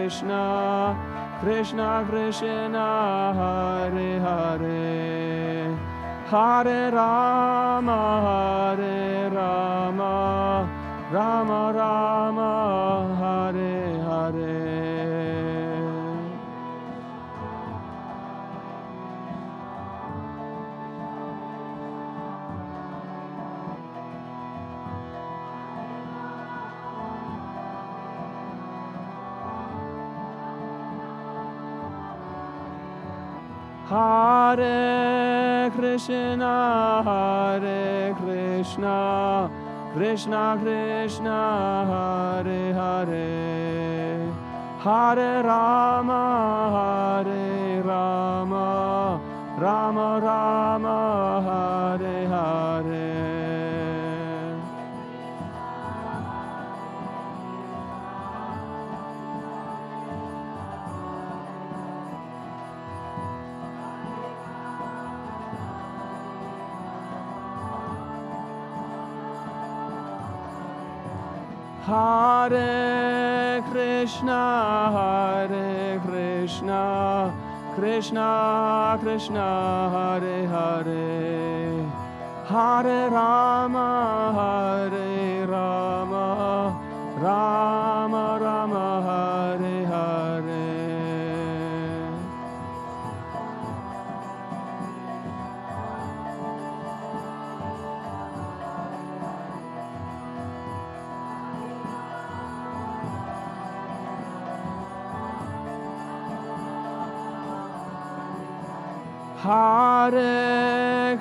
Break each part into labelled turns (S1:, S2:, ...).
S1: Krishna, Krishna Krishna, Hare Hare, Hare Rama, Hare Rama, Rama Rama, Hare Hare. Hare Krishna, Krishna Krishna, Hare Hare, Hare Rama, Hare Rama, Rama Rama, Hare Hare. Hare Krishna, Krishna Krishna, Hare Hare, Hare Rama, Hare Rama, Rama Rama, Hare Hare. Hare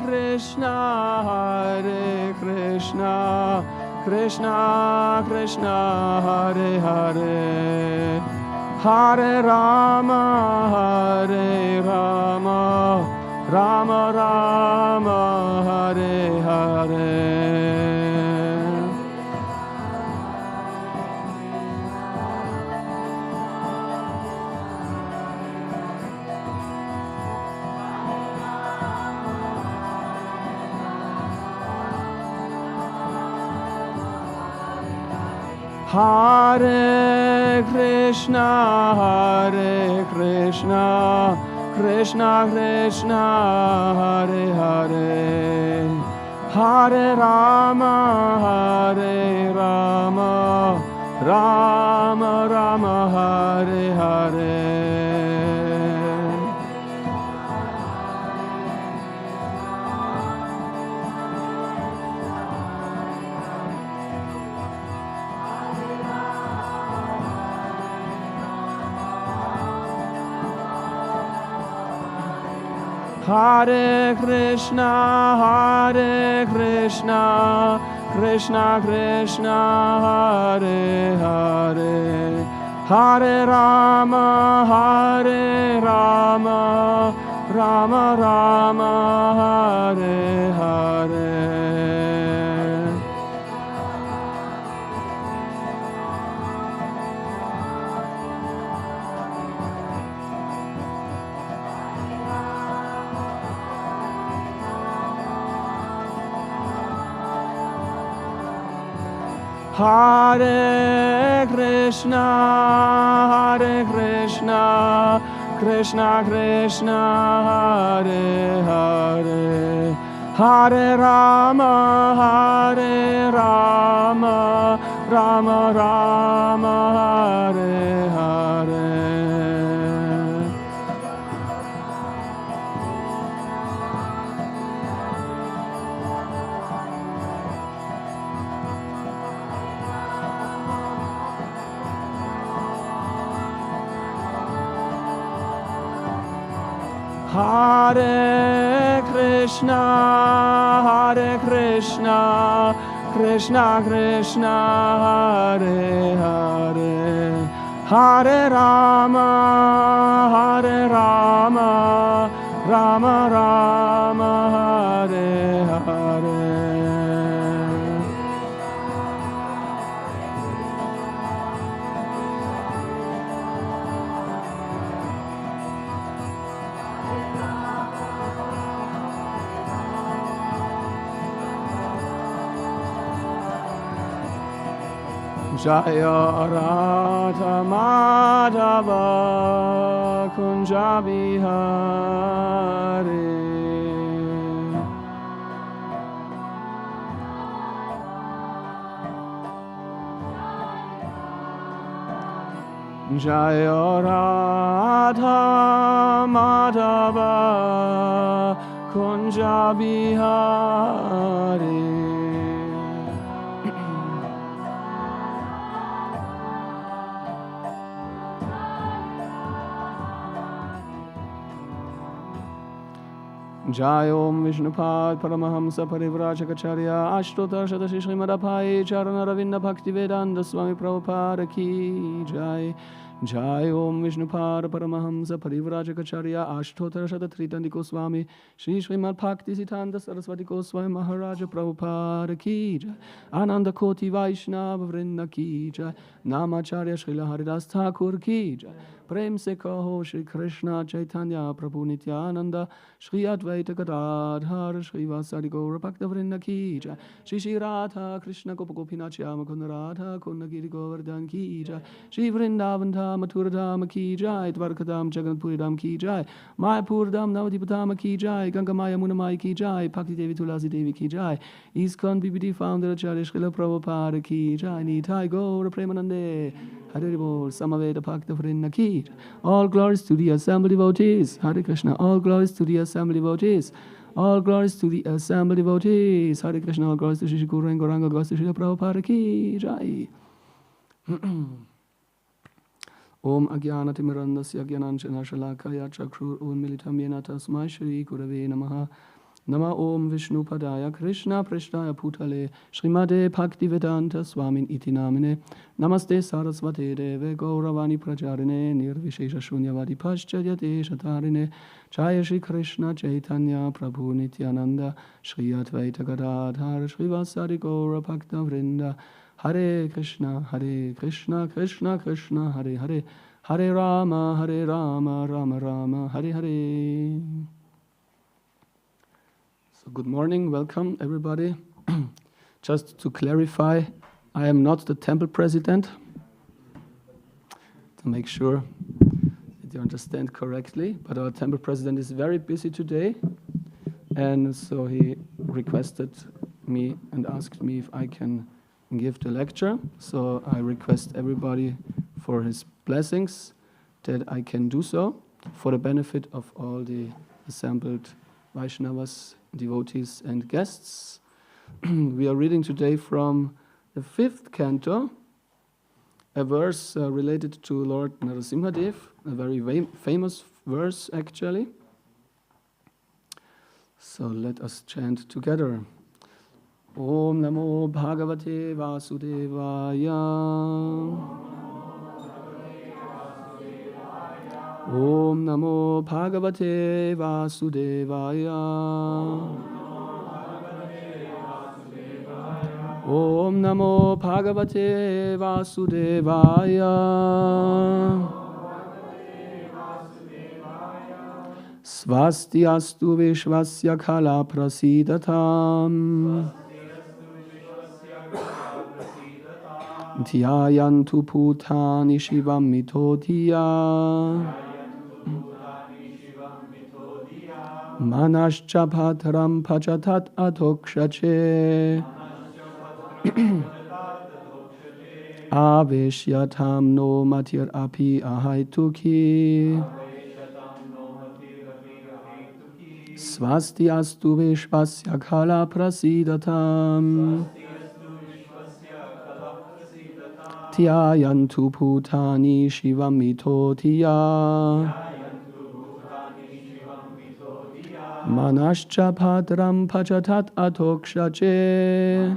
S1: Krishna, Krishna Krishna, Hare Hare, Hare Rama, Hare Rama, Rama Rama, Hare Hare. Hare Krishna, Krishna Krishna, Hare Hare, Hare Rama, Hare Rama, Rama Rama, Hare Hare. Hare Krishna, Krishna Krishna, Hare Hare, Hare Rama, Hare Rama, Rama Rama, Hare Hare. Hare Krishna, Krishna Krishna, Hare Hare, Hare Rama, Hare Rama, Rama Rama, Hare Hare. Hare Krishna, Krishna Krishna, Hare Hare, Hare Rama, Hare Rama, Rama Rama, Hare Hare. Jaya Radha Madhava Kunja Bihari. Jaya Radha Madhava Kunja Bihari. Jai Om Vishnupad Paramahamsa Parivrajacharya Ashtotar Shadashi Srimad Bhagavatam Ravinda Bhaktivedanta Swami Prabhupada Ki Jai. Jai Om Vishnupad Paramahamsa Parivrajacharya Ashtotar Shadatritanti Goswami Shri Srimad Bhakti Saraswati Goswami Maharaja Prabhupada Ki Jai. Ananda Koti Vaishnava Vrinda Ki Jai. Namacharya Srila Haridas Thakur Ki Jai. Prem se kaho Shri Krishna Chaitanya Prabhu Nityananda Shri Advaita Gadadhar Shri Vasari Gaura Bhakta Vrinda Ki Jai. Shri Shri Radha Krishna Gopa Gopinath Yama Kunda Radha Kunda Giri Govardhan Ki Jai. Shri Vrindavan Dham Mathura Dham Ki Jai. Dvarkadam Jagannath Puri Dham Ki Jai. Mayapur Dham Navadipatama Ki Jai. Ganga Maya Munamai Ki Jai. Bhakti Devi Tulasi Devi Ki Jai. ISKCON BBD Founder Acharya Srila Prabhupada Ki Jai. Nitai Gaura Premanande Hare Bol Samaveda Bhakta Vrinda Ki. All glories to the assembled devotees. Hare Krishna. All glories to the assembled devotees. All glories to the assembled devotees. Hare Krishna. All glories to Shri Guru and Gauranga. Glories to Shri Prabhupada Ki Jai. Om Agyanatimirandasya Gyananchana Shalakaya Chakrur Unmilitam Yena Tasmai Shri Gurave Namaha. Nama Om Vishnu Padaya Krishna Prishnaya Putale Srimade Bhaktivedanta Swamin Iti Namine Namaste Saraswate Deve Gauravani Prajarine Nirvishesha Shunyavadi Paschayate Shatarine Jaya Shri Krishna Chaitanya Prabhu Nityananda Shri Advaita Gadadhar Shri Vasari Gaura Bhakta Vrinda Hare Krishna Krishna Krishna Hare Hare Hare Rama Rama Rama Hare Hare. Good morning, welcome everybody. Just to clarify, I am not the temple president. To make sure that you understand correctly, but our temple president is very busy today, and so he requested me and asked me if I can give the lecture. So I request everybody for his blessings that I can do so for the benefit of all the assembled Vaishnavas, devotees and guests. We are reading today from the 5th canto, a verse related to Lord Narasimhadev, a very famous verse actually. So let us chant together. Om Namo Bhagavate Vasudevaya. Om Namo Bhagavate Vasudevaya. Om Namo Bhagavate Vasudevaya. Svasti astu vishvasya kala prasidatam. Dhyayantu putani shivam mitodhiya. Manascha bhatram pachatat adhokshache. Aveshyatam no matir api ahaituki. Svasti astu vishvasya kala prasidatam. Dhyayantu putani shivam mitodhiya. Manascha bhadram pachatat adhokshache.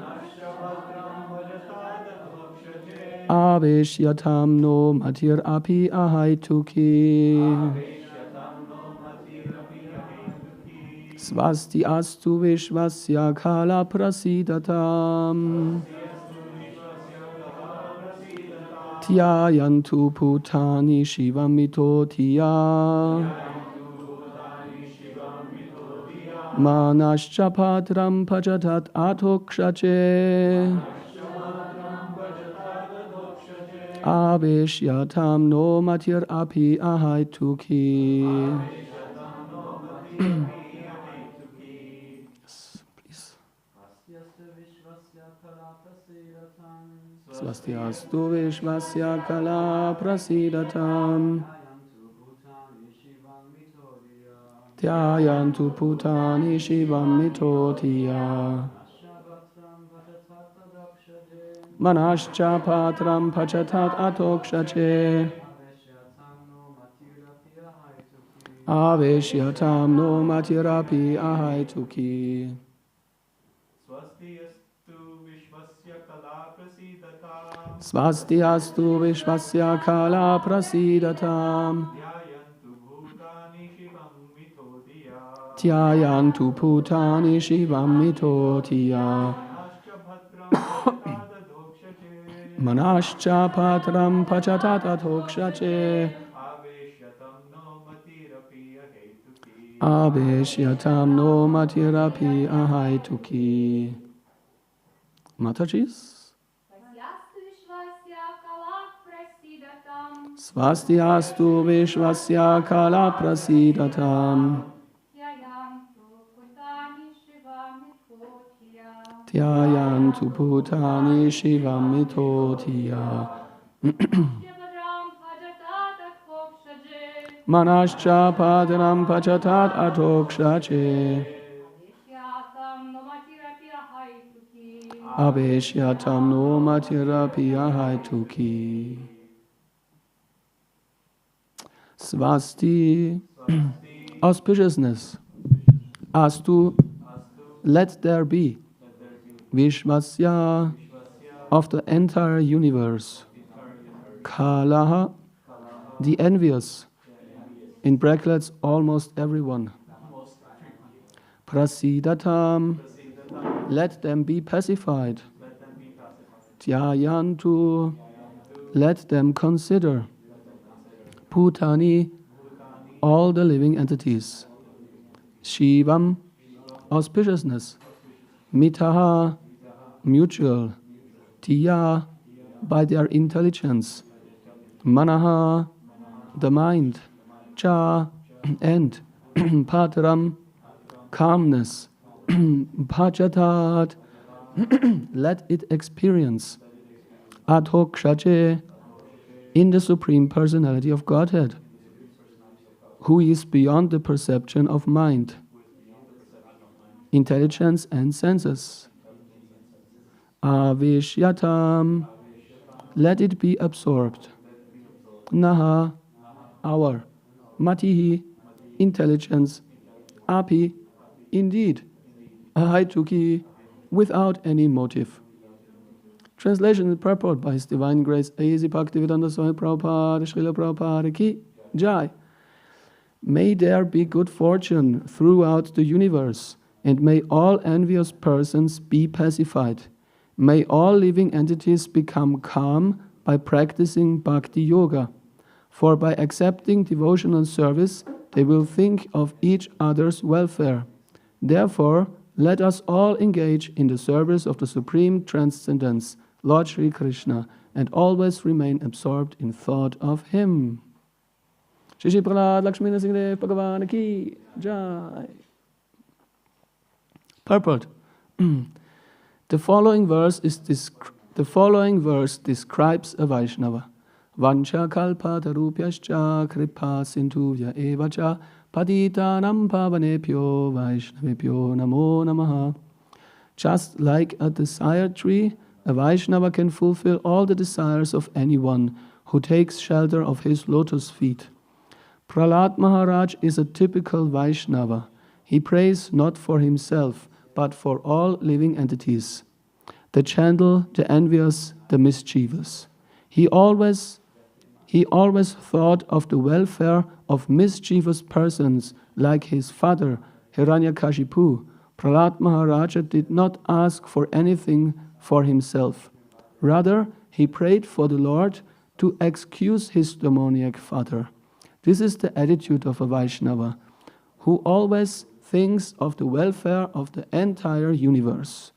S1: Aveshyatam no matir api ahaituki. Svasti astu vishvasya kala prasidatam. Dhyayantu putani shivam mitodhiya. Manascha bhadram pachatat adhokshache. Aveshyatam no matir api ahaituki. Yes, please. Svastiastu vishvasya kala prasidatam. Dhyayantu putani shivam mitotiya. Manascha patram pachatat atokshache. Aveshyatam no matirapi ahaituki. Svastiastu vishvasya kala prasidatam. Dhyayantu putani shivam mitotiya. Manascha patram pachatat atokshache. Aveshyatam no matirapi ahaituki. Matajis? Svastiastu vishvasya kala prasidatam. Dhyayantu putani shivam mitotiya. Manascha padram pachatat atokshache. Aveshyatam no matirapi ahaituki. Swasti, auspiciousness. Astu, let there be. Vishvasya, of the entire universe. Kalaha, the envious. In brackets, almost everyone. Prasidatam, let them be pacified. Dhyayantu, let them consider. Putani, all the living entities. Shivam, auspiciousness. Mitaha, mutual. Tiya, by their intelligence. Manaha, the mind. Cha, and. Patram, calmness. Pachatat, let it experience. Adhokshache, in the Supreme Personality of Godhead, who is beyond the perception of mind, intelligence and senses. Aveshyatam, let it be absorbed. Naha, our. Matihi, intelligence. Api, indeed. Ahaituki, without any motive. Translation and purport by His Divine Grace A.Z. Bhaktivedanta Swami Prabhupada, Srila Prabhupada Ki Jai. May there be good fortune throughout the universe, and may all envious persons be pacified. May all living entities become calm by practicing bhakti yoga, for by accepting devotional service, they will think of each other's welfare. Therefore, let us all engage in the service of the Supreme Transcendence, Lord Sri Krishna, and always remain absorbed in thought of Him. Shri Shri Prahlad Lakshmi Narasimha Bhagavan Ki Jai. Purport. The following verse describes a Vaishnava. Vancha kalpatarupyascha kripa sindhuya evacha patitanam pavanebhyo vaishnavebhyo namo namaha. Just like a desire tree, a Vaishnava can fulfill all the desires of anyone who takes shelter of his lotus feet. Prahlad Maharaj is a typical Vaishnava. He prays not for himself, but for all living entities, the gentle, the envious, the mischievous. He always thought of the welfare of mischievous persons like his father, Hiranyakashipu. Prahlad Maharaja did not ask for anything for himself. Rather, he prayed for the Lord to excuse his demoniac father. This is the attitude of a Vaishnava, who always thinks of the welfare of the entire universe.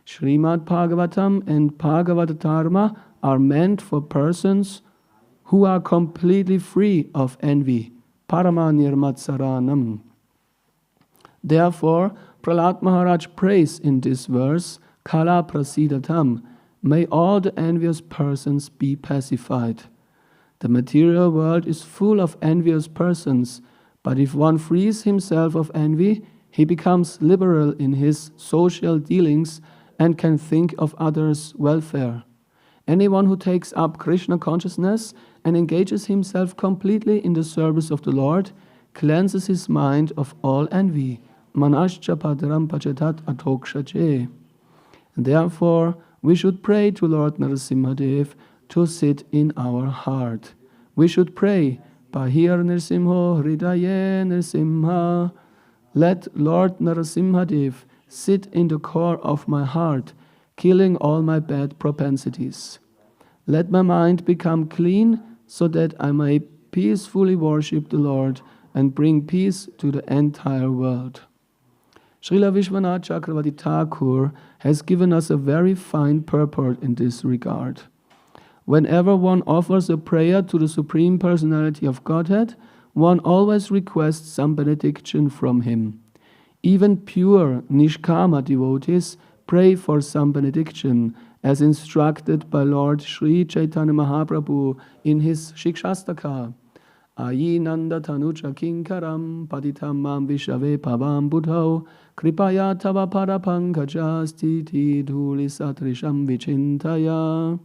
S1: Srimad Bhagavatam and Bhagavad Dharma are meant for persons who are completely free of envy. Paramanirmatsaranam. Therefore, Prahlad Maharaj prays in this verse, Kala prasidatam, may all the envious persons be pacified. The material world is full of envious persons, but if one frees himself of envy, he becomes liberal in his social dealings and can think of others' welfare. Anyone who takes up Krishna consciousness and engages himself completely in the service of the Lord cleanses his mind of all envy. Manascha padram pachetat atokshache. Therefore, we should pray to Lord Narasimhadev to sit in our heart. We should pray, Pahir Nrsimho Hridaye Nrsimha. Let Lord Narasimhadev sit in the core of my heart, killing all my bad propensities. Let my mind become clean so that I may peacefully worship the Lord and bring peace to the entire world. Srila Vishwanath Chakravarti Thakur has given us a very fine purport in this regard. Whenever one offers a prayer to the Supreme Personality of Godhead, one always requests some benediction from him. Even pure Nishkama devotees pray for some benediction, as instructed by Lord Sri Chaitanya Mahaprabhu in his Shikshastaka. Ayinanda tanucha kinkaram patitam mam vishave pavam buddhau kripaya tava parapankaja stiti dhuli satrisham vichintaya.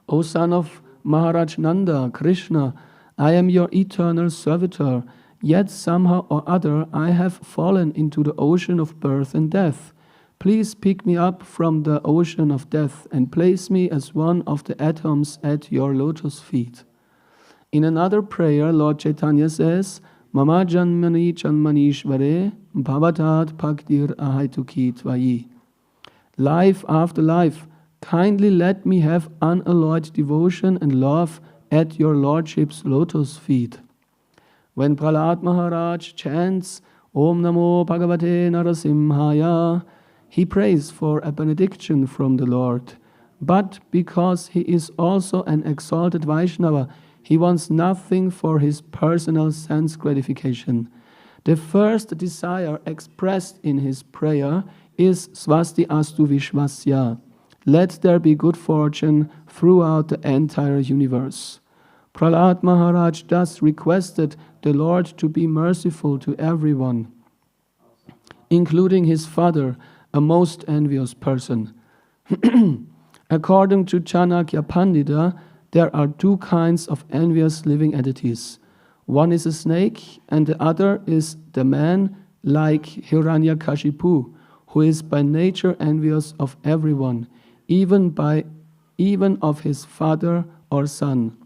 S1: O son of Maharaj Nanda, Krishna, I am your eternal servitor, yet somehow or other I have fallen into the ocean of birth and death. Please pick me up from the ocean of death and place me as one of the atoms at your lotus feet. In another prayer, Lord Chaitanya says, Mama janmani janmanishvare bhavatat bhaktir ahaituki tvayi. Life after life, kindly let me have unalloyed devotion and love at your Lordship's lotus feet. When Prahlad Maharaj chants Om Namo Bhagavate Narasimhaya, he prays for a benediction from the Lord. But because he is also an exalted Vaishnava, he wants nothing for his personal sense gratification. The first desire expressed in his prayer is Swasti Astu Vishwasya. Let there be good fortune throughout the entire universe. Prahlad Maharaj thus requested the Lord to be merciful to everyone, including his father, a most envious person. According to Chanakya Pandita, there are two kinds of envious living entities. One is a snake, and the other is the man like Hiranyakashipu, who is by nature envious of everyone, even of his father or son.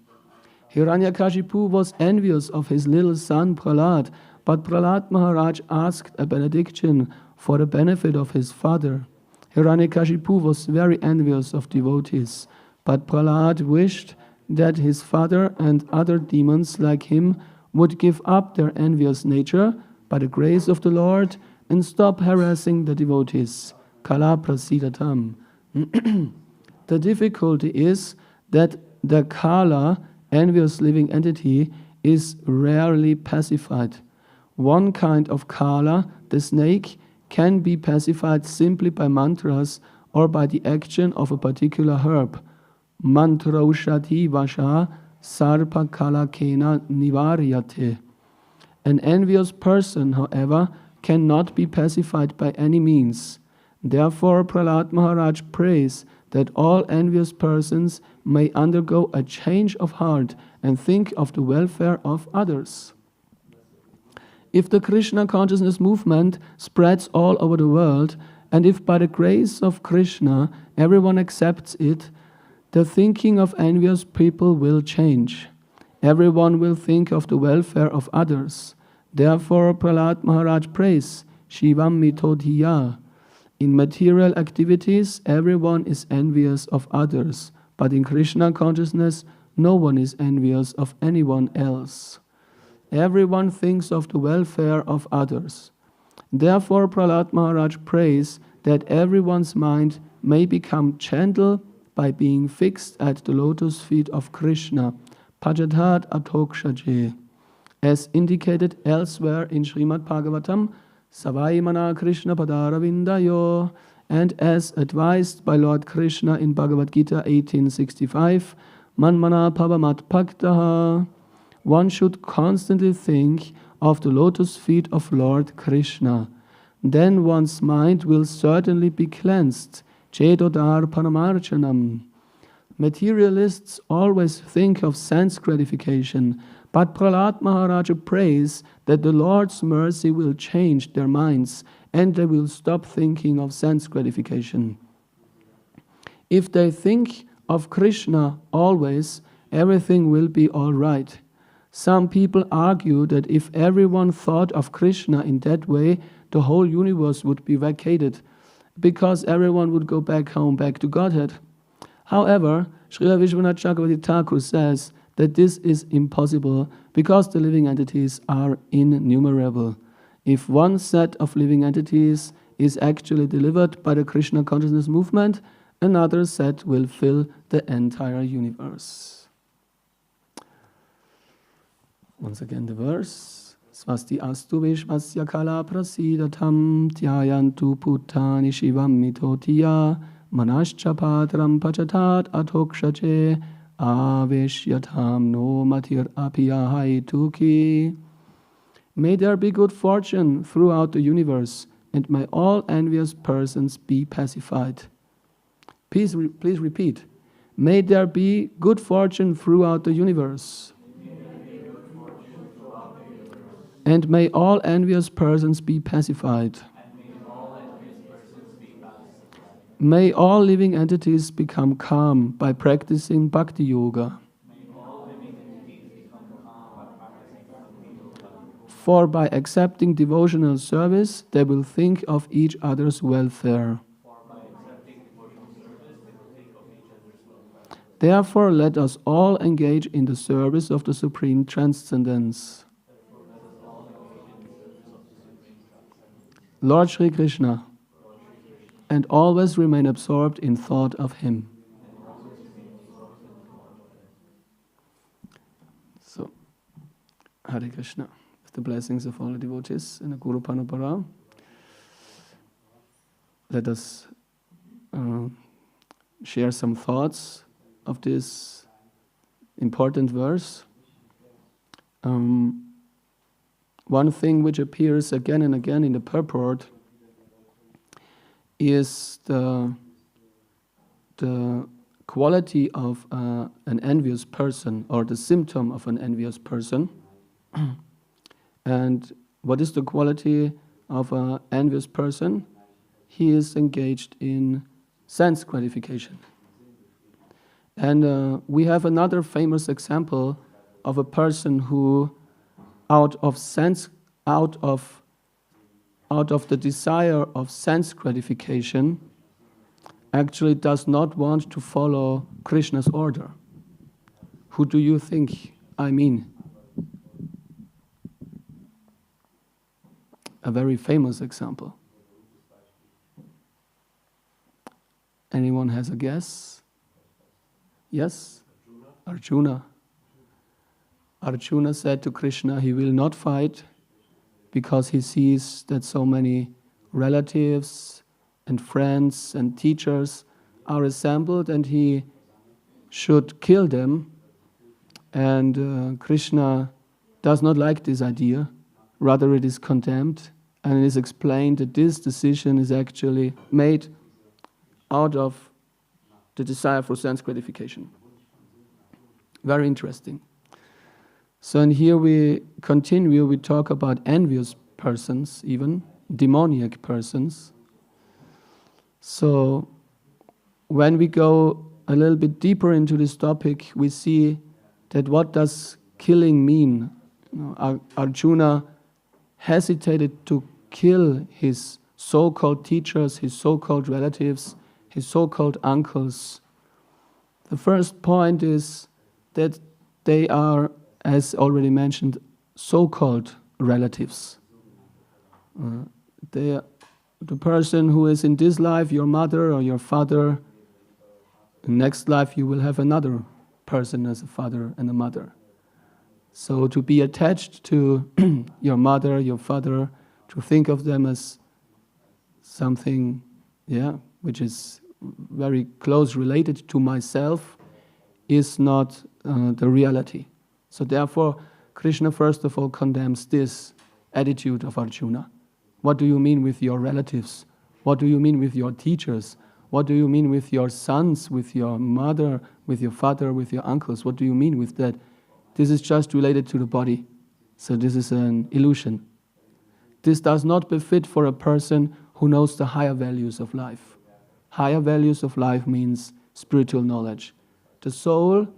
S1: Hiranyakashipu was envious of his little son Prahlad, but Prahlad Maharaj asked a benediction for the benefit of his father. Hiranyakashipu was very envious of devotees, but Prahlad wished that his father and other demons like him would give up their envious nature by the grace of the Lord and stop harassing the devotees. Kala prasidatam. The difficulty is that the Kala, envious living entity, is rarely pacified. One kind of Kala, the snake, can be pacified simply by mantras or by the action of a particular herb. Mantraushati vasha sarpa kalakena nivaryate. An envious person, however, cannot be pacified by any means. Therefore, Prahlad Maharaj prays that all envious persons may undergo a change of heart and think of the welfare of others. If the Krishna consciousness movement spreads all over the world, and if by the grace of Krishna everyone accepts it, the thinking of envious people will change. Everyone will think of the welfare of others. Therefore, Prahlad Maharaj prays, Shivam mitodhiya. In material activities, everyone is envious of others, but in Krishna consciousness, no one is envious of anyone else. Everyone thinks of the welfare of others. Therefore, Prahlad Maharaj prays that everyone's mind may become gentle by being fixed at the lotus feet of Krishna, pajatat atokshaje. As indicated elsewhere in Srimad Bhagavatam, Savaimana Krishna Padaravindayo, and as advised by Lord Krishna in Bhagavad Gita 1865, Manmana Pavamat Bhaktaha. One should constantly think of the lotus feet of Lord Krishna. Then one's mind will certainly be cleansed. Chetodar Paramarchanam. Materialists always think of sense gratification, but Prahlad Maharaja prays that the Lord's mercy will change their minds and they will stop thinking of sense gratification. If they think of Krishna always, everything will be all right. Some people argue that if everyone thought of Krishna in that way, the whole universe would be vacated, because everyone would go back home, back to Godhead. However, Srila Vishwanath Chakravarti Thakur says that this is impossible because the living entities are innumerable. If one set of living entities is actually delivered by the Krishna consciousness movement, another set will fill the entire universe. Once again the verse. Svasti astu vishvasya kala prasidatam dhyayantu puttani shivam mitotiya manascha patram pachatat atokshache aveshyatam no matir apiyahai. May there be good fortune throughout the universe, and may all envious persons be pacified. Please repeat. May there be good fortune throughout the universe. And may all envious persons be pacified. May all living entities become calm by practicing Bhakti Yoga. For by accepting devotional service, they will think of each other's welfare. Therefore, let us all engage in the service of the Supreme Transcendence. Lord Shri Krishna, and always remain absorbed in thought of Him. So, Hare Krishna. With the blessings of all the devotees in the Guru Parampara, let us share some thoughts of this important verse. One thing which appears again and again in the purport is the quality of an envious person, or the symptom of an envious person. And what is the quality of an envious person? He is engaged in sense gratification. And we have another famous example of a person who, out of the desire of sense gratification, actually does not want to follow Krishna's order. Who do you think I mean? A very famous example. Anyone has a guess? Yes? Arjuna. Arjuna said to Krishna he will not fight because he sees that so many relatives and friends and teachers are assembled and he should kill them. And Krishna does not like this idea. Rather, it is condemned, and it is explained that this decision is actually made out of the desire for sense gratification. Very interesting. So, and here we continue, we talk about envious persons, even demoniac persons. So, when we go a little bit deeper into this topic, we see that what does killing mean? Arjuna hesitated to kill his so-called teachers, his so-called relatives, his so-called uncles. The first point is that they are, as already mentioned, so-called relatives. The person who is in this life, your mother or your father, In next life you will have another person as a father and a mother. So to be attached to your mother, your father, to think of them as something, which is very close related to myself, is not the reality. So therefore, Krishna first of all condemns this attitude of Arjuna. What do you mean with your relatives? What do you mean with your teachers? What do you mean with your sons, with your mother, with your father, with your uncles? What do you mean with that? This is just related to the body. So this is an illusion. This does not befit for a person who knows the higher values of life. Higher values of life means spiritual knowledge. The soul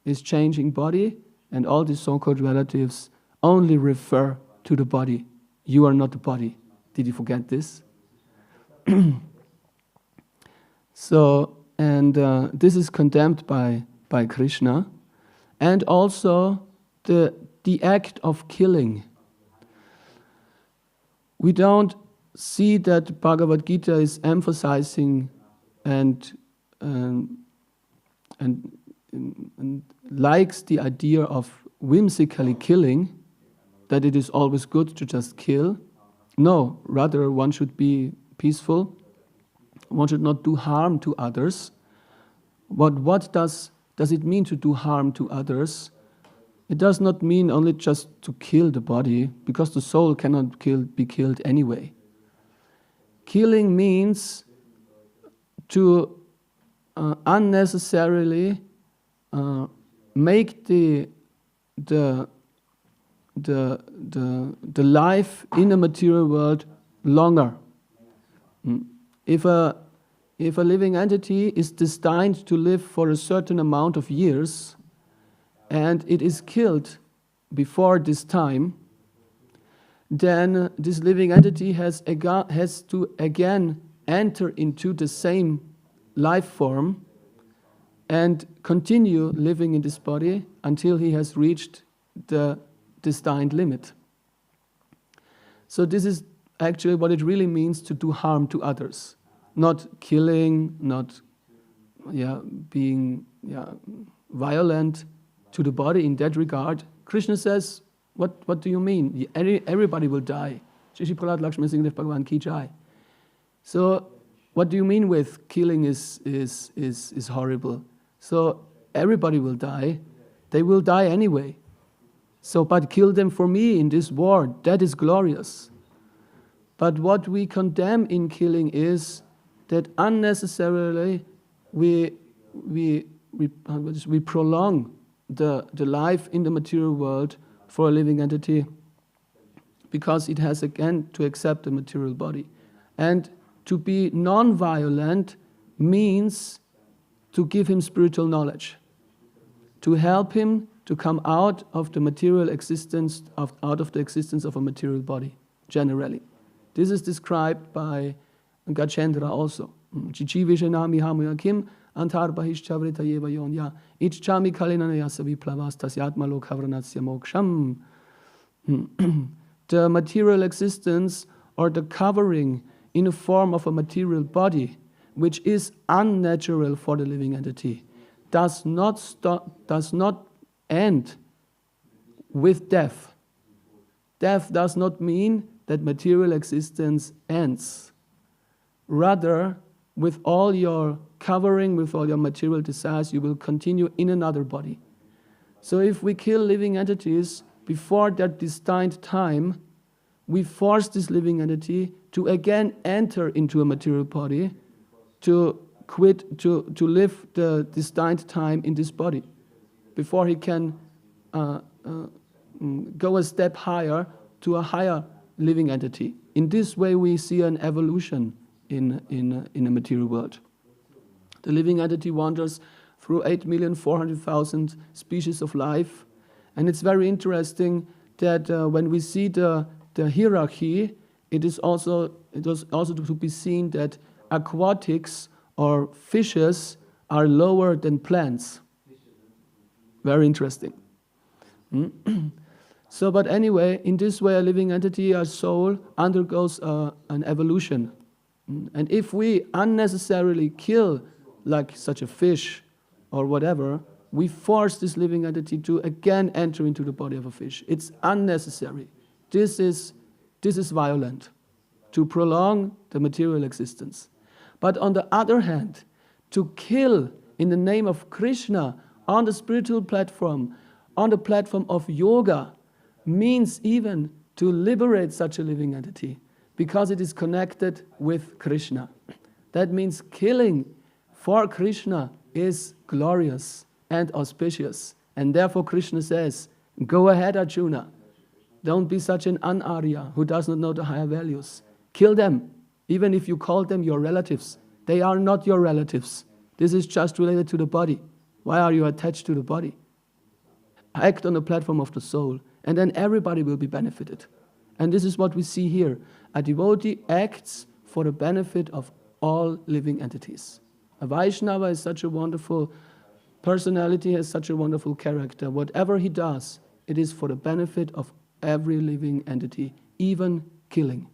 S1: is changing body, and all these so-called relatives only refer to the body. You are not the body. Did you forget this? This is condemned by Krishna, and also the act of killing. We don't see that Bhagavad Gita is emphasizing and likes the idea of whimsically killing, that it is always good to just kill. No, rather one should be peaceful. One should not do harm to others. What does it mean to do harm to others? It does not mean only just to kill the body, because the soul cannot be killed anyway. Killing means to unnecessarily make the life in the material world longer. If a living entity is destined to live for a certain amount of years, and it is killed before this time, then this living entity has to again enter into the same life form and continue living in this body until he has reached the destined limit. So this is actually what it really means to do harm to others. Not killing, not being violent to the body in that regard. Krishna says, what do you mean? Everybody will die. So what do you mean with killing is horrible? So everybody will die. They will die anyway. So, but kill them for me in this war, that is glorious. But what we condemn in killing is that unnecessarily we prolong the life in the material world for a living entity, because it has again to accept the material body. And to be non-violent means to give him spiritual knowledge, to help him to come out of the material existence, out of the existence of a material body, generally. This is described by Gachendra also. Chichivishanami hamuyakim antar bahishchavrita yeva yonya ichchami kalinanaya saviplavas tasyatma lokhavranasya moksham. The material existence, or the covering in the form of a material body, which is unnatural for the living entity, does not end with death. Death does not mean that material existence ends. Rather, with all your covering, with all your material desires, you will continue in another body. So if we kill living entities before that destined time, we force this living entity to again enter into a material body, to live the destined time in this body, before he can go a step higher to a higher living entity. In this way, we see an evolution in the material world. The living entity wanders through 8,400,000 species of life, and it's very interesting that when we see the hierarchy, it was also to be seen that aquatics or fishes are lower than plants. Very interesting. So, but anyway, in this way, a living entity, a soul, undergoes an evolution. And if we unnecessarily kill like such a fish or whatever, we force this living entity to again enter into the body of a fish. It's unnecessary. This is violent to prolong the material existence. But on the other hand, to kill in the name of Krishna on the spiritual platform, on the platform of yoga, means even to liberate such a living entity because it is connected with Krishna. That means killing for Krishna is glorious and auspicious. And therefore Krishna says, go ahead, Arjuna. Don't be such an un-Arya who does not know the higher values. Kill them, even if you call them your relatives. They are not your relatives. This is just related to the body. Why are you attached to the body? Act on the platform of the soul, and then everybody will be benefited. And this is what we see here. A devotee acts for the benefit of all living entities. A Vaishnava is such a wonderful personality, has such a wonderful character. Whatever he does, it is for the benefit of every living entity, even killing.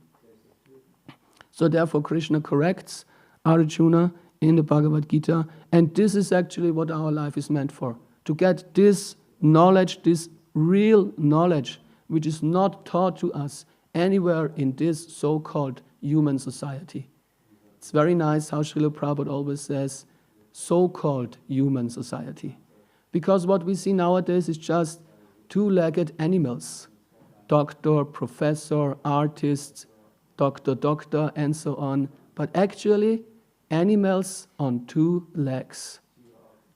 S1: So therefore Krishna corrects Arjuna in the Bhagavad Gita, and this is actually what our life is meant for. To get this knowledge, this real knowledge, which is not taught to us anywhere in this so-called human society. It's very nice how Srila Prabhupada always says, so-called human society. Because what we see nowadays is just two-legged animals. Doctor, professor, artist, doctor, and so on. But actually, animals on two legs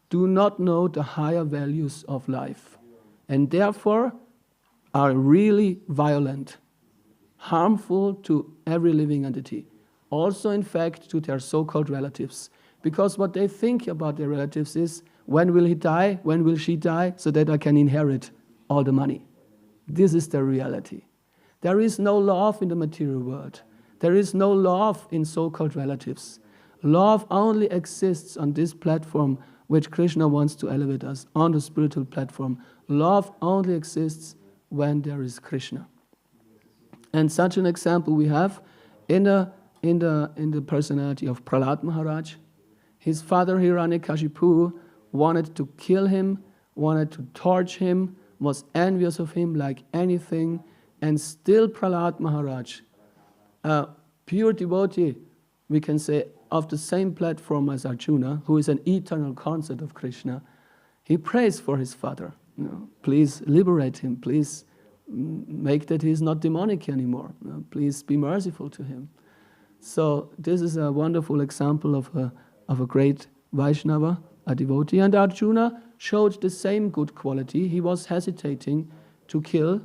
S1: do not know the higher values of life, and therefore are really violent, harmful to every living entity. Also, in fact, to their so-called relatives. Because what they think about their relatives is, when will he die, when will she die, so that I can inherit all the money. This is the reality. There is no love in the material world. There is no love in so-called relatives. Love only exists on this platform which Krishna wants to elevate us, on the spiritual platform. Love only exists when there is Krishna. And such an example we have in the personality of Prahlad Maharaj. His father Hiranyakashipu wanted to kill him, wanted to torch him, was envious of him like anything, and still Prahlad Maharaj, a pure devotee, we can say, of the same platform as Arjuna, who is an eternal consort of Krishna, he prays for his father. Please liberate him, please make that he is not demonic anymore. Please be merciful to him. So this is a wonderful example of a great Vaishnava, a devotee. And Arjuna showed the same good quality. He was hesitating to kill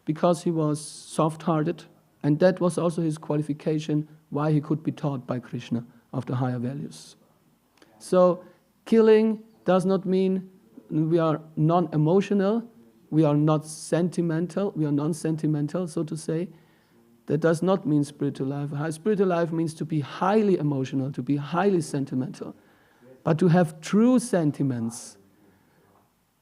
S1: because he was soft-hearted, and that was also his qualification why he could be taught by Krishna of the higher values. So killing does not mean we are non-emotional, we are not sentimental, we are non-sentimental, so to say. That does not mean spiritual life. Spiritual life means to be highly emotional, to be highly sentimental, but to have true sentiments,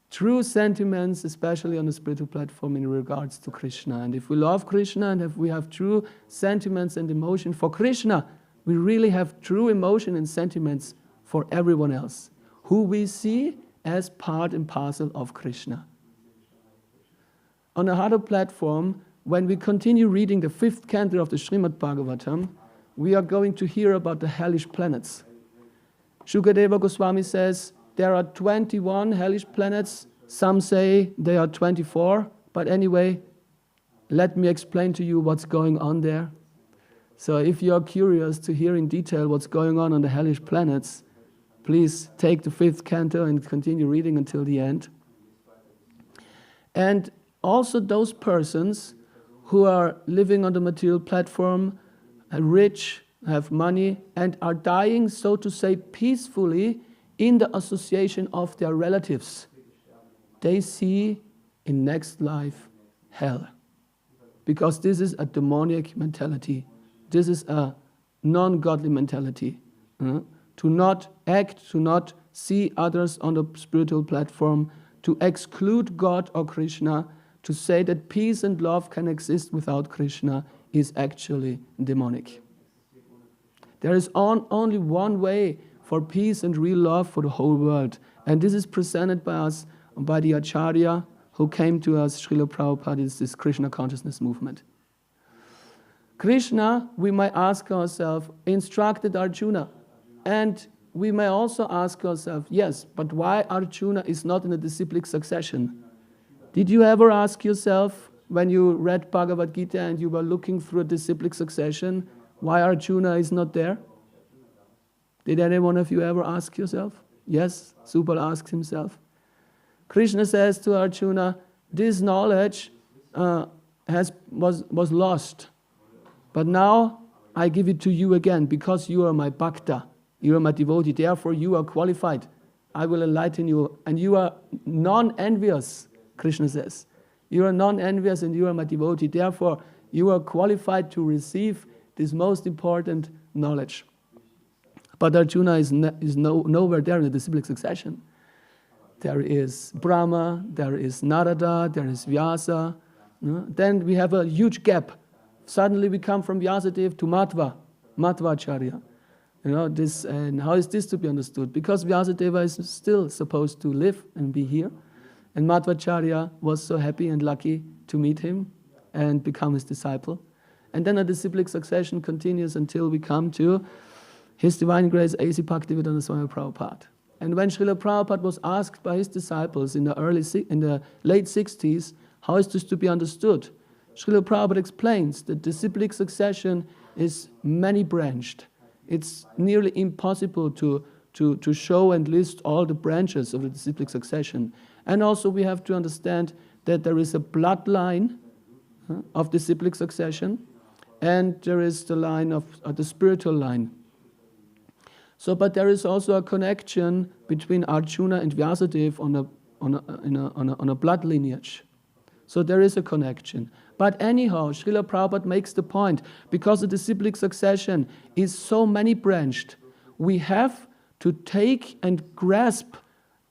S1: especially on the spiritual platform in regards to Krishna. And if we love Krishna and if we have true sentiments and emotion for Krishna, we really have true emotion and sentiments for everyone else, who we see as part and parcel of Krishna. On another platform, when we continue reading the 5th canto of the Srimad Bhagavatam, we are going to hear about the hellish planets. Shukadeva Goswami says there are 21 hellish planets. Some say they are 24. But anyway, let me explain to you what's going on there. So if you are curious to hear in detail what's going on the hellish planets, please take the 5th canto and continue reading until the end. And also those persons who are living on the material platform, are rich, have money, and are dying, so to say, peacefully in the association of their relatives. They see in next life hell. Because this is a demoniac mentality. This is a non-godly mentality. To not act, to not see others on the spiritual platform, to exclude God or Krishna, to say that peace and love can exist without Krishna is actually demonic. There is only one way for peace and real love for the whole world. And this is presented by us, by the Acharya who came to us, Srila Prabhupada, is this Krishna consciousness movement. Krishna, we might ask ourselves, instructed Arjuna. And we may also ask ourselves, yes, but why Arjuna is not in a disciplic succession? Did you ever ask yourself, when you read Bhagavad Gita and you were looking through a disciplic succession, why Arjuna is not there? Did any one of you ever ask yourself? Yes, Subal asks himself. Krishna says to Arjuna, this knowledge was lost. But now I give it to you again because you are my bhakta, you are my devotee, therefore you are qualified. I will enlighten you and you are non-envious, Krishna says. You are non-envious and you are my devotee, therefore you are qualified to receive this most important knowledge. But Arjuna is nowhere there in the disciplic succession. There is Brahma, there is Narada, there is Vyasa. Then we have a huge gap. Suddenly we come from Vyasadeva to Madhvacharya. And how is this to be understood? Because Vyasadeva is still supposed to live and be here. And Madhvacharya was so happy and lucky to meet him and become his disciple. And then a disciplic succession continues until we come to His Divine Grace A.C. Bhaktivedanta Swami Prabhupada. And when Srila Prabhupada was asked by his disciples in the late 60s, how is this to be understood? Srila Prabhupada explains that disciplic succession is many-branched. It's nearly impossible to show and list all the branches of the disciplic succession. And also we have to understand that there is a bloodline of disciplic succession, and there is the line of the spiritual line. So, but there is also a connection between Arjuna and Vyasadeva on a blood lineage. So there is a connection. But anyhow, Srila Prabhupada makes the point, because the disciplic succession is so many-branched, we have to take and grasp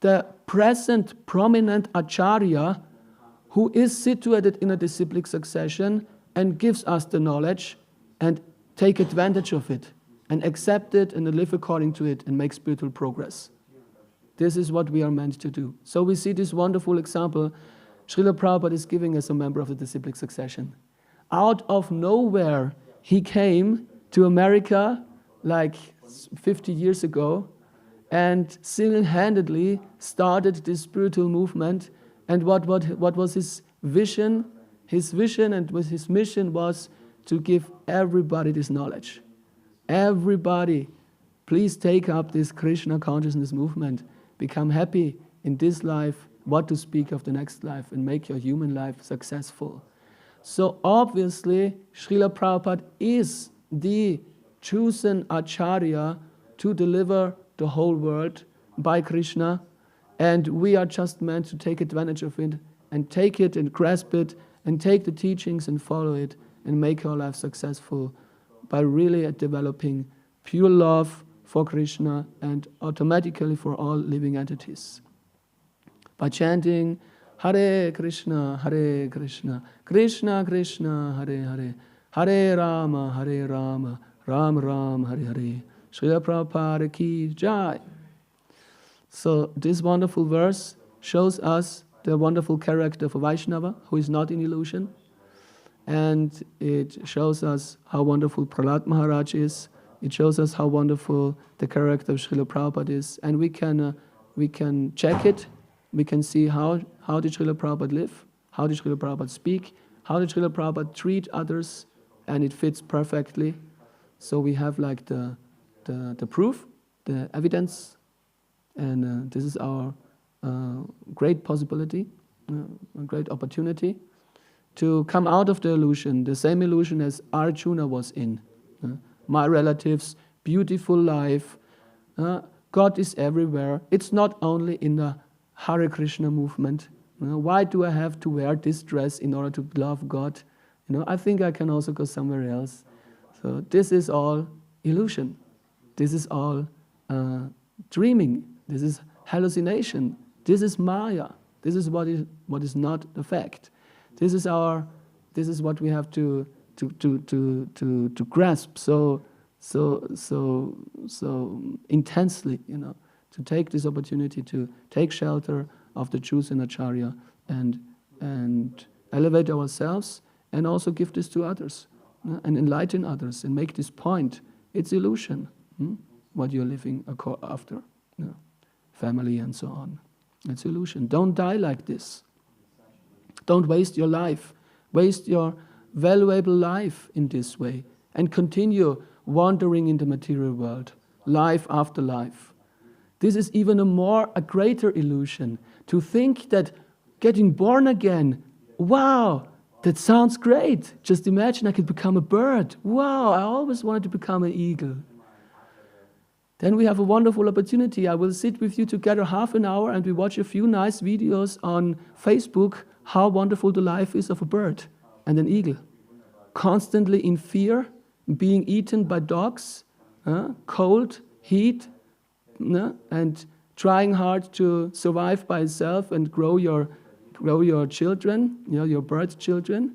S1: the present prominent Acharya who is situated in a disciplic succession and gives us the knowledge and take advantage of it and accept it and live according to it and make spiritual progress. This is what we are meant to do. So we see this wonderful example Srila Prabhupada is giving as a member of the disciplic succession. Out of nowhere, he came to America like 50 years ago and single-handedly started this spiritual movement. And what was his vision? His vision and his mission was to give everybody this knowledge. Everybody, please take up this Krishna consciousness movement. Become happy in this life, what to speak of the next life, and make your human life successful. So obviously, Srila Prabhupada is the chosen Acharya to deliver the whole world by Krishna, and we are just meant to take advantage of it, and take it and grasp it, and take the teachings and follow it, and make our life successful by really developing pure love for Krishna and automatically for all living entities. By chanting Hare Krishna, Krishna Krishna, Hare Hare, Hare Rama, Ram Ram, Hare Hare. Srila Prabhupada ki jai. So this wonderful verse shows us the wonderful character of a Vaishnava who is not in illusion. And it shows us how wonderful Prahlad Maharaj is. It shows us how wonderful the character of Srila Prabhupada is. And we can check it. We can see how did Srila Prabhupada live, how did Srila Prabhupada speak, how did Srila Prabhupada treat others, and it fits perfectly. So we have like the proof, the evidence, and this is our great possibility, a great opportunity to come out of the illusion, the same illusion as Arjuna was in. My relatives, beautiful life, God is everywhere. It's not only in the Hare Krishna movement. Why do I have to wear this dress in order to love God? I think I can also go somewhere else. So this is all illusion. This is all dreaming. This is hallucination. This is Maya. This is what is not the fact. This is what we have to grasp. So so intensely, to take this opportunity to take shelter of the chosen acharya and elevate ourselves and also give this to others and enlighten others and make this point. It's illusion, what you're living after, family and so on. It's illusion. Don't die like this. Don't waste your life. Waste your valuable life in this way and continue wandering in the material world, life after life. This is even a greater illusion, to think that getting born again, wow, that sounds great. Just imagine I could become a bird. Wow, I always wanted to become an eagle. Then we have a wonderful opportunity. I will sit with you together half an hour and we watch a few nice videos on Facebook, how wonderful the life is of a bird and an eagle. Constantly in fear, being eaten by dogs, cold, heat, and trying hard to survive by itself and grow your children, your bird children.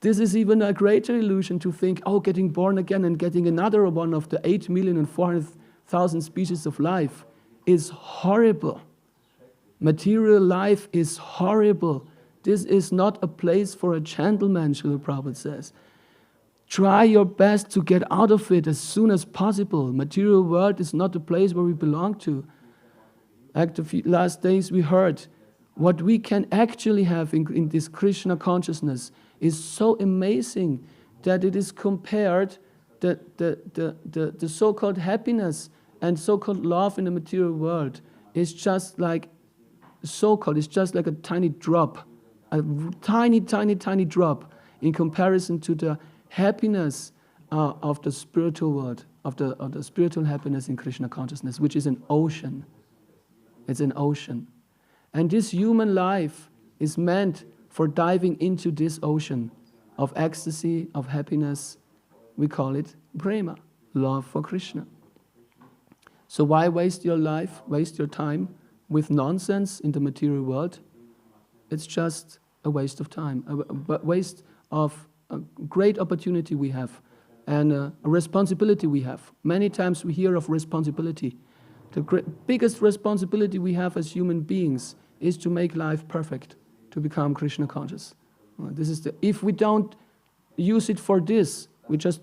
S1: This is even a greater illusion to think, getting born again and getting another one of the 8,400,000 species of life is horrible. Material life is horrible. This is not a place for a gentleman, Srila Prabhupada says. Try your best to get out of it as soon as possible. Material world is not the place where we belong to. Last days we heard what we can actually have in this Krishna consciousness is so amazing that it is compared, the so-called happiness and so-called love in the material world is just like it's just like a tiny drop, a tiny, tiny, tiny drop in comparison to the happiness of the spiritual world, of the spiritual happiness in Krishna consciousness, which is an ocean. It's an ocean. And this human life is meant for diving into this ocean of ecstasy, of happiness. We call it prema, love for Krishna. So why waste your life, waste your time with nonsense in the material world? It's just a waste of time, a waste of a great opportunity we have and a responsibility we have. Many times we hear of responsibility. The biggest responsibility we have as human beings is to make life perfect, to become Krishna conscious. If we don't use it for this, we just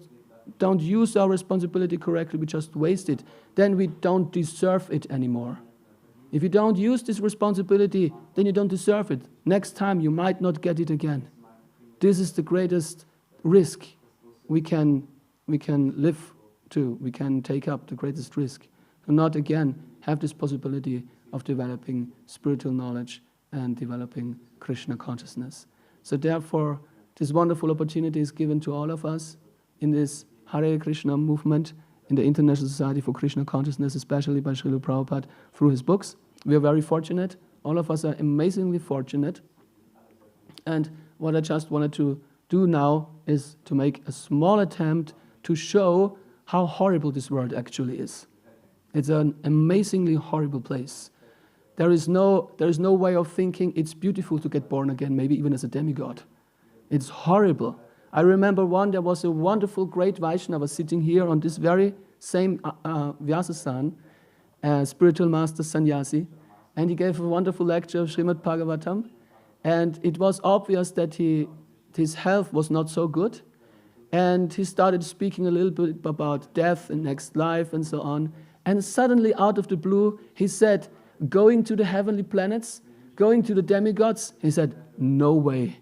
S1: don't use our responsibility correctly, we just waste it, then we don't deserve it anymore. If you don't use this responsibility, then you don't deserve it. Next time you might not get it again. This is the greatest risk we can live to, we can take up, the greatest risk. To not again have this possibility of developing spiritual knowledge and developing Krishna consciousness. So therefore, this wonderful opportunity is given to all of us in this Hare Krishna movement, in the International Society for Krishna Consciousness, especially by Srila Prabhupada through his books. We are very fortunate. All of us are amazingly fortunate. And what I just wanted to do now is to make a small attempt to show how horrible this world actually is. It's an amazingly horrible place. There is no way of thinking it's beautiful to get born again, maybe even as a demigod. It's horrible. I remember there was a wonderful great Vaishnava sitting here on this very same Vyasasan, spiritual master sannyasi, and he gave a wonderful lecture of Srimad Bhagavatam, and it was obvious that his health was not so good, and he started speaking a little bit about death and next life and so on, and suddenly out of the blue he said, going to the heavenly planets, going to the demigods, he said, no way.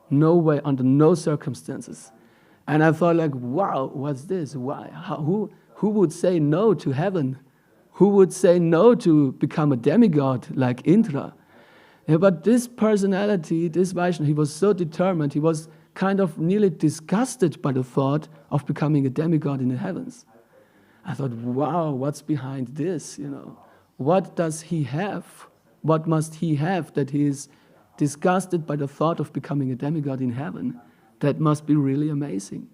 S1: No way, under no circumstances. And I thought like, wow, what's this? Why? Who would say no to heaven? Who would say no to become a demigod like Indra? Yeah, but this personality, this Vaishnava, he was so determined, he was kind of nearly disgusted by the thought of becoming a demigod in the heavens. I thought, wow, what's behind this? What does he have? What must he have that he is disgusted by the thought of becoming a demigod in heaven? That must be really amazing.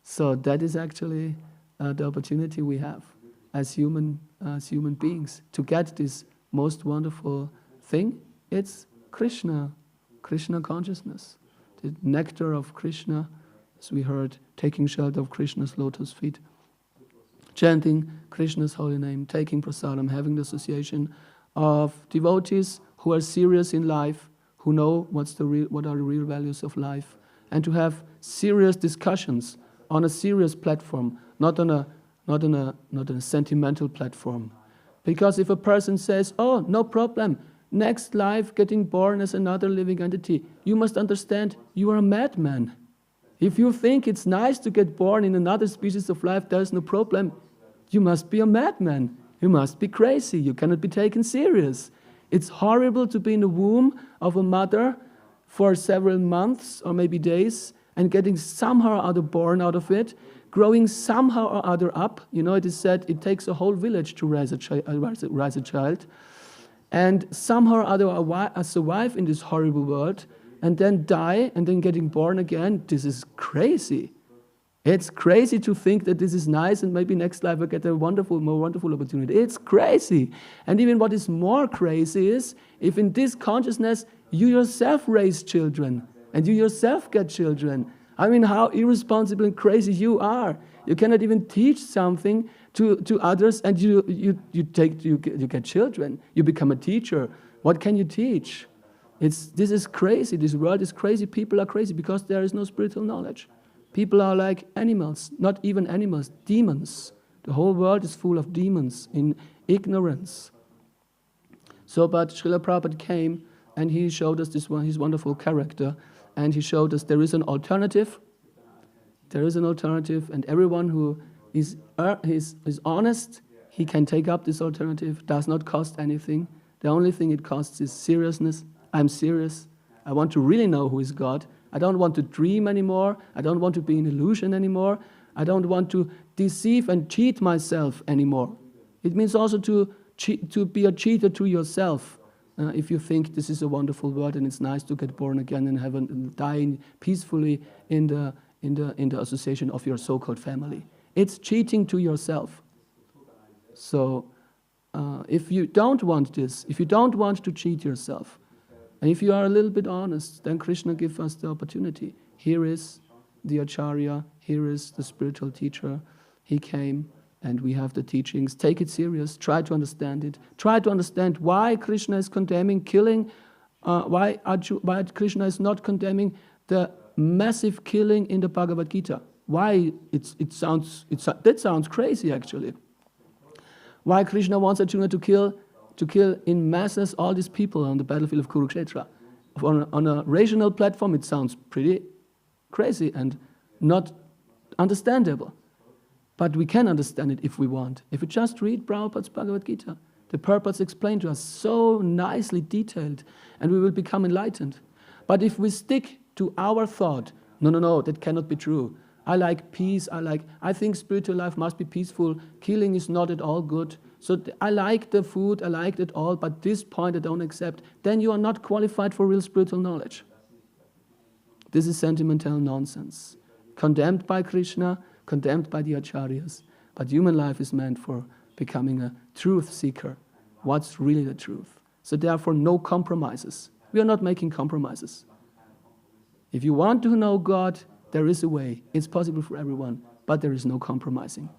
S1: So that is actually the opportunity we have as human beings to get this most wonderful thing. It's Krishna consciousness, the nectar of Krishna, as we heard, taking shelter of Krishna's lotus feet, chanting Krishna's holy name, taking prasadam, having the association of devotees who are serious in life, who know what are the real values of life, and to have serious discussions on a serious platform, not on a sentimental platform. Because if a person says, oh, no problem, next life getting born as another living entity, you must understand you are a madman. If you think it's nice to get born in another species of life, there's no problem. You must be a madman. You must be crazy. You cannot be taken serious. It's horrible to be in the womb of a mother for several months or maybe days and getting somehow or other born out of it, growing somehow or other up. You know, it is said it takes a whole village to raise a child. And somehow or other survive in this horrible world and then die and then getting born again. This is crazy. It's crazy to think that this is nice and maybe next life I get a more wonderful opportunity. It's crazy. And even what is more crazy is if in this consciousness you yourself raise children and you yourself get children. I mean, how irresponsible and crazy you are. You cannot even teach something to others and you get children. You become a teacher. What can you teach? This is crazy. This world is crazy. People are crazy because there is no spiritual knowledge. People are like animals, not even animals, demons. The whole world is full of demons in ignorance. So, but Srila Prabhupada came and he showed us his wonderful character, and he showed us there is an alternative. There is an alternative, and everyone who is honest, he can take up this alternative. Does not cost anything. The only thing it costs is seriousness. I'm serious. I want to really know who is God. I don't want to dream anymore. I don't want to be in illusion anymore. I don't want to deceive and cheat myself anymore. It means also to be a cheater to yourself. If you think this is a wonderful world and it's nice to get born again and die peacefully in the association of your so-called family. It's cheating to yourself. So if you don't want this, if you don't want to cheat yourself, and if you are a little bit honest, then Krishna gives us the opportunity. Here is the Acharya, here is the spiritual teacher. He came and we have the teachings. Take it serious, try to understand it. Try to understand why Krishna is condemning killing, why Krishna is not condemning the massive killing in the Bhagavad Gita. Why that sounds crazy actually. Why Krishna wants Arjuna to kill in masses all these people on the battlefield of Kurukshetra. On a rational platform, it sounds pretty crazy and not understandable. But we can understand it if we want. If we just read Prabhupada's Bhagavad Gita, the purpose explained to us so nicely detailed, and we will become enlightened. But if we stick to our thought, no, that cannot be true. I like peace, I think spiritual life must be peaceful, killing is not at all good. So I like the food, I like it all, but this point I don't accept. Then you are not qualified for real spiritual knowledge. This is sentimental nonsense. Condemned by Krishna, condemned by the Acharyas. But human life is meant for becoming a truth seeker. What's really the truth? So therefore, no compromises. We are not making compromises. If you want to know God, there is a way. It's possible for everyone, but there is no compromising.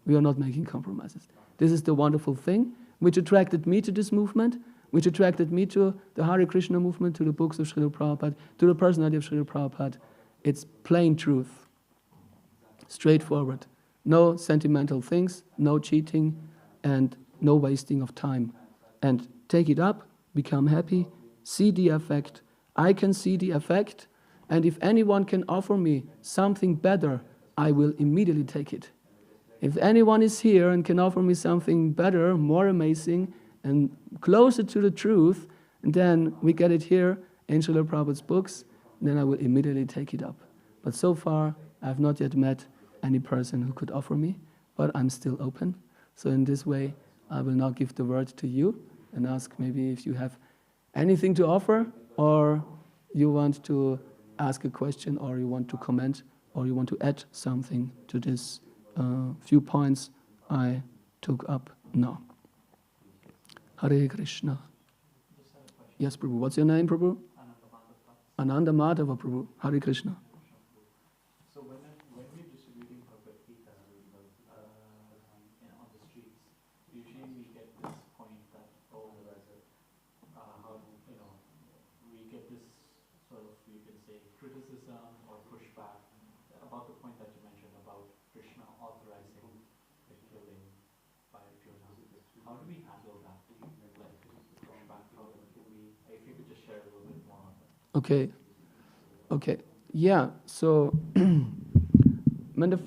S1: We are not making compromises. This is the wonderful thing which attracted me to this movement, which attracted me to the Hare Krishna movement, to the books of Srila Prabhupada, to the personality of Srila Prabhupada. It's plain truth, straightforward. No sentimental things, no cheating, and no wasting of time. And take it up, become happy, see the effect. I can see the effect, and if anyone can offer me something better, I will immediately take it. If anyone is here and can offer me something better, more amazing, and closer to the truth, then we get it here in Srila Prabhupada's books, then I will immediately take it up. But so far, I have not yet met any person who could offer me, but I'm still open. So in this way, I will now give the word to you and ask maybe if you have anything to offer, or you want to ask a question, or you want to comment, or you want to add something to this few points I took up now. Hare Krishna. Yes, Prabhu. What's your name, Prabhu? Ananda Madhava, Prabhu. Hare Krishna.
S2: So say, criticism or pushback about the point that you mentioned about Krishna authorizing the killing by Arjuna. How do we handle that? Like pushback, how do we, if you could just share a little bit more on that.
S1: Okay. Yeah, so when the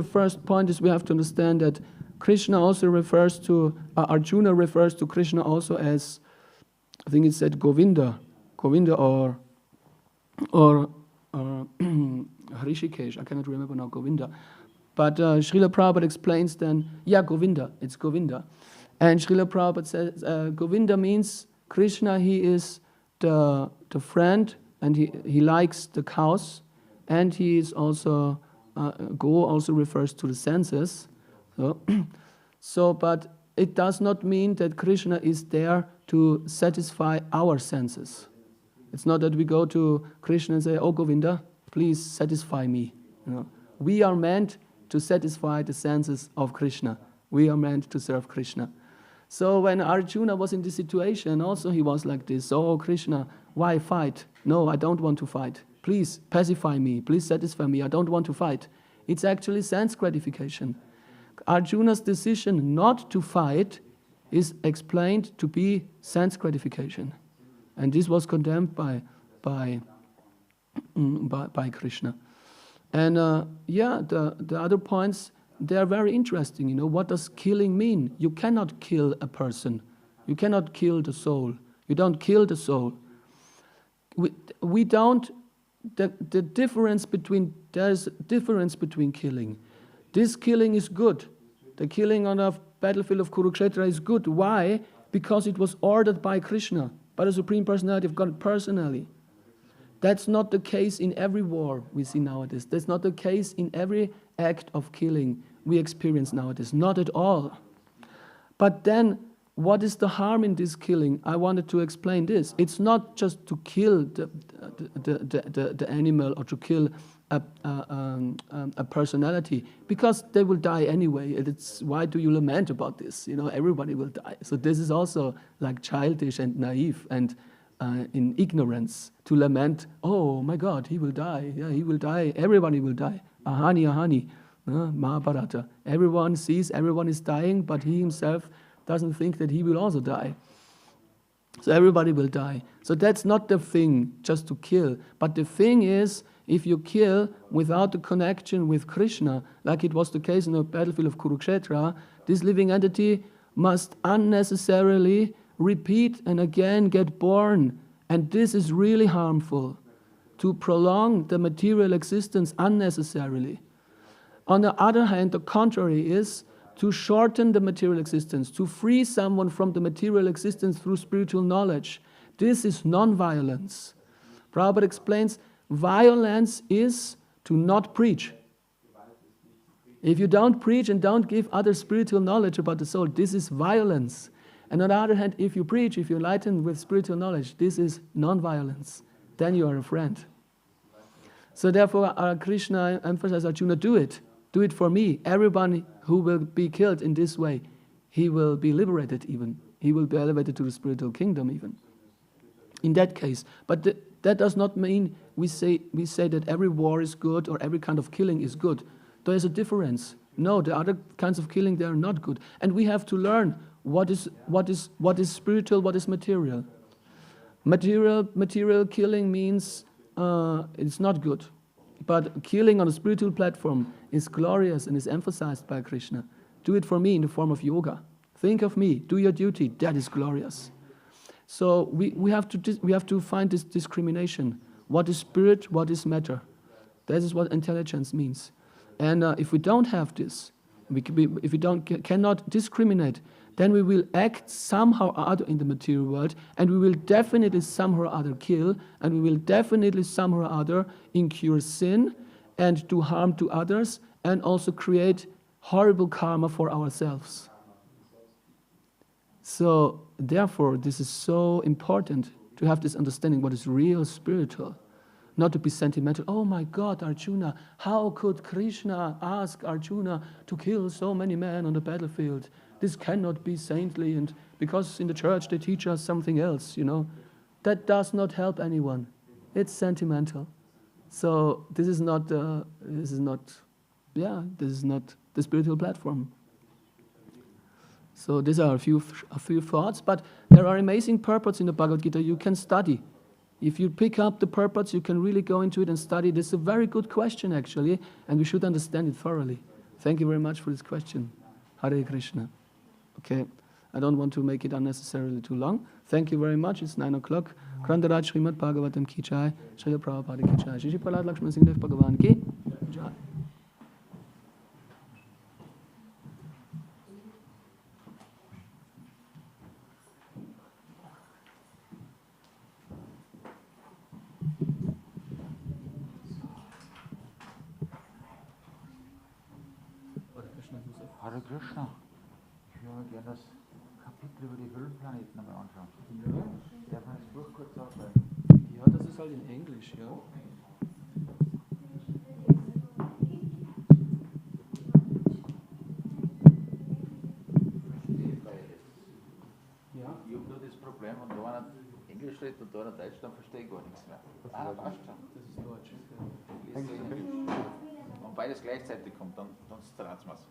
S1: first point is we have to understand that Krishna also refers to, Arjuna refers to Krishna also as, I think it said Govinda or Hrishikesh, I cannot remember now, Govinda. But Srila Prabhupada explains then, Govinda, it's Govinda. And Srila Prabhupada says, Govinda means Krishna, he is the friend, and he likes the cows, and he is also, Go also refers to the senses. But it does not mean that Krishna is there to satisfy our senses. It's not that we go to Krishna and say, "Oh Govinda, please satisfy me." We are meant to satisfy the senses of Krishna. We are meant to serve Krishna. So when Arjuna was in this situation, also he was like this. "Oh Krishna, why fight? No, I don't want to fight. Please pacify me. Please satisfy me. I don't want to fight." It's actually sense gratification. Arjuna's decision not to fight is explained to be sense gratification, and this was condemned by Krishna. And the other points, they are very interesting. What does killing mean? You cannot kill a person. You cannot kill the soul. You don't kill the soul. We don't. The difference between, there's a difference between killing. This killing is good. The killing on the battlefield of Kurukshetra is good. Why? Because it was ordered by Krishna, by the Supreme Personality of God personally. That's not the case in every war we see nowadays. That's not the case in every act of killing we experience nowadays. Not at all. But then, what is the harm in this killing? I wanted to explain this. It's not just to kill the animal or to kill a personality, because they will die anyway. Why do you lament about this? Everybody will die. So this is also like childish and naive and in ignorance to lament, "Oh my God, he will die. Yeah, he will die. Everybody will die. Ahani, Mahabharata. Everyone sees everyone is dying, but he himself doesn't think that he will also die. So everybody will die. So that's not the thing, just to kill. But the thing is, if you kill without the connection with Krishna, like it was the case in the battlefield of Kurukshetra, this living entity must unnecessarily repeat and again get born. And this is really harmful, to prolong the material existence unnecessarily. On the other hand, the contrary is to shorten the material existence, to free someone from the material existence through spiritual knowledge. This is non-violence. Prabhupada explains, violence is to not preach. If you don't preach and don't give others spiritual knowledge about the soul, this is violence. And on the other hand, if you preach, if you enlighten with spiritual knowledge, this is non-violence. Then you are a friend. So therefore, Krishna emphasizes Arjuna, do it. Do it for me. Everyone who will be killed in this way, he will be liberated even. He will be elevated to the spiritual kingdom even. In that case. But that does not mean we say that every war is good or every kind of killing is good. There is a difference. No, the other kinds of killing, they are not good. And we have to learn what is spiritual, what is material. Material killing means it's not good. But killing on a spiritual platform is glorious and is emphasized by Krishna. Do it for me in the form of yoga. Think of me, do your duty, that is glorious. So we have to find this discrimination. What is spirit, what is matter? That is what intelligence means. And if we don't have this, if we cannot discriminate, then we will act somehow or other in the material world, and we will definitely somehow or other kill, and we will definitely somehow or other incur sin and do harm to others, and also create horrible karma for ourselves. So therefore, this is so important to have this understanding what is real spiritual. Not to be sentimental. Oh my God, Arjuna, how could Krishna ask Arjuna to kill so many men on the battlefield? This cannot be saintly, and because in the church they teach us something else, That does not help anyone. It's sentimental. So this is not the spiritual platform. So these are a few thoughts, but there are amazing purports in the Bhagavad Gita you can study. If you pick up the purports, you can really go into it and study. This is a very good question, actually, and we should understand it thoroughly. Thank you very much for this question. Hare Krishna. Okay, I don't want to make it unnecessarily too long. Thank you very much. It's 9 o'clock. Grantaraj Srimad Bhagavatam ki jai. Srila Prabhupada ki jai. Shri Prahlad Lakshman Singh Dev Bhagavan ki jai.
S3: Hare Krishna. Ich würde gerne das Kapitel über die Höhlenplaneten einmal anschauen.
S1: Ja.
S3: Darf man das Buch kurz aufschreiben?
S1: Ja, das ist halt in Englisch, ja. Ja.
S3: Ich habe nur das Problem, wenn da einer Englisch redet und da einer Deutsch, dann verstehe ich gar nichts mehr. Passt schon.
S1: Das ist Deutsch.
S3: Wenn beides gleichzeitig kommt, dann zerrat's mir's.